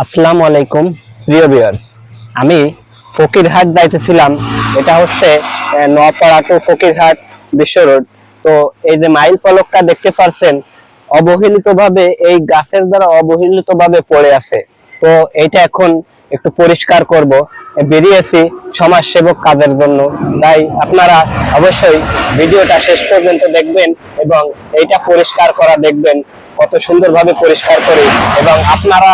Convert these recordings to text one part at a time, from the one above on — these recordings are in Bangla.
আসসালামু আলাইকুম প্রিয় ভিউয়ার্স। আমি ফকিরহাট যাইতেছিলাম। এটা হচ্ছে নোয়াপাড়া টু ফকিরহাট বিশ্ব রোড। তো এই যে মাইল ফলকটা দেখতে পাচ্ছেন, অবহেলিতভাবে এই গাছের দ্বারা অবহেলিতভাবে পড়ে আছে। তো এটা এখন একটু পরিষ্কার করব, বেরিয়েছি সমাজসেবক কাজের জন্য। তাই আপনারা অবশ্যই ভিডিওটা শেষ পর্যন্ত দেখবেন এবং এইটা পরিষ্কার করা দেখবেন কত সুন্দরভাবে পরিষ্কার করি, এবং আপনারা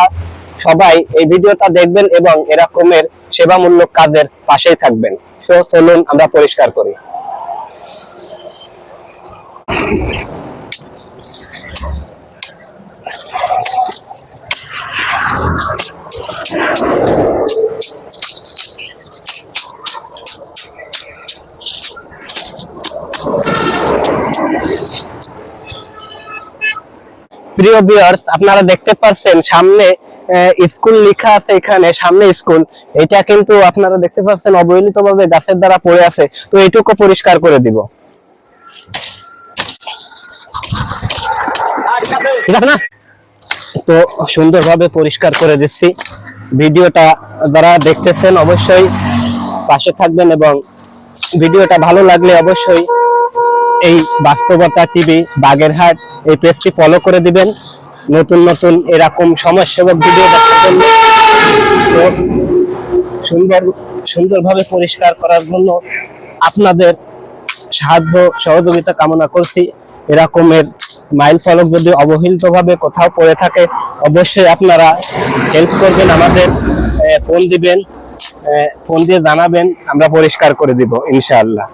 সবাই এই ভিডিওটা দেখবেন এবং এরকমের সেবামূলক কাজের পাশেই থাকবেন। সো চলুন আমরা পরিষ্কার করি। প্রিয় ভিউয়ার্স, আপনারা দেখতে পাচ্ছেন সামনে স্কুল লেখা আছে, এখানে সামনে স্কুল। এটা কিন্তু আপনারা দেখতে পাচ্ছেন অবহেলিতভাবে গাছের দ্বারা পড়ে আছে। তো এইটুকু পরিষ্কার করে দিব, ঠিক আছে না? তো সুন্দরভাবে পরিষ্কার করে দিচ্ছি। ভিডিওটা যারা দেখতেছেন অবশ্যই পাশে থাকবেন এবং ভিডিওটা ভালো লাগলে অবশ্যই এই বাস্তবতা টিভি বাগেরহাট এই পেজটি ফলো করে দিবেন নতুন নতুন এরকম সমাজসেবক ভিডিও দেখার জন্য। সুন্দরভাবে পরিষ্কার করার জন্য আপনাদের সাহায্য সহযোগিতা কামনা করছি। এরকমের মাইল ফলক যদি অবহেলিতভাবে কোথাও পড়ে থাকে অবশ্যই আপনারা হেল্প করবেন, আমাদের ফোন দিবেন, ফোন দিয়ে জানাবেন, আমরা পরিষ্কার করে দিব ইনশাআল্লাহ।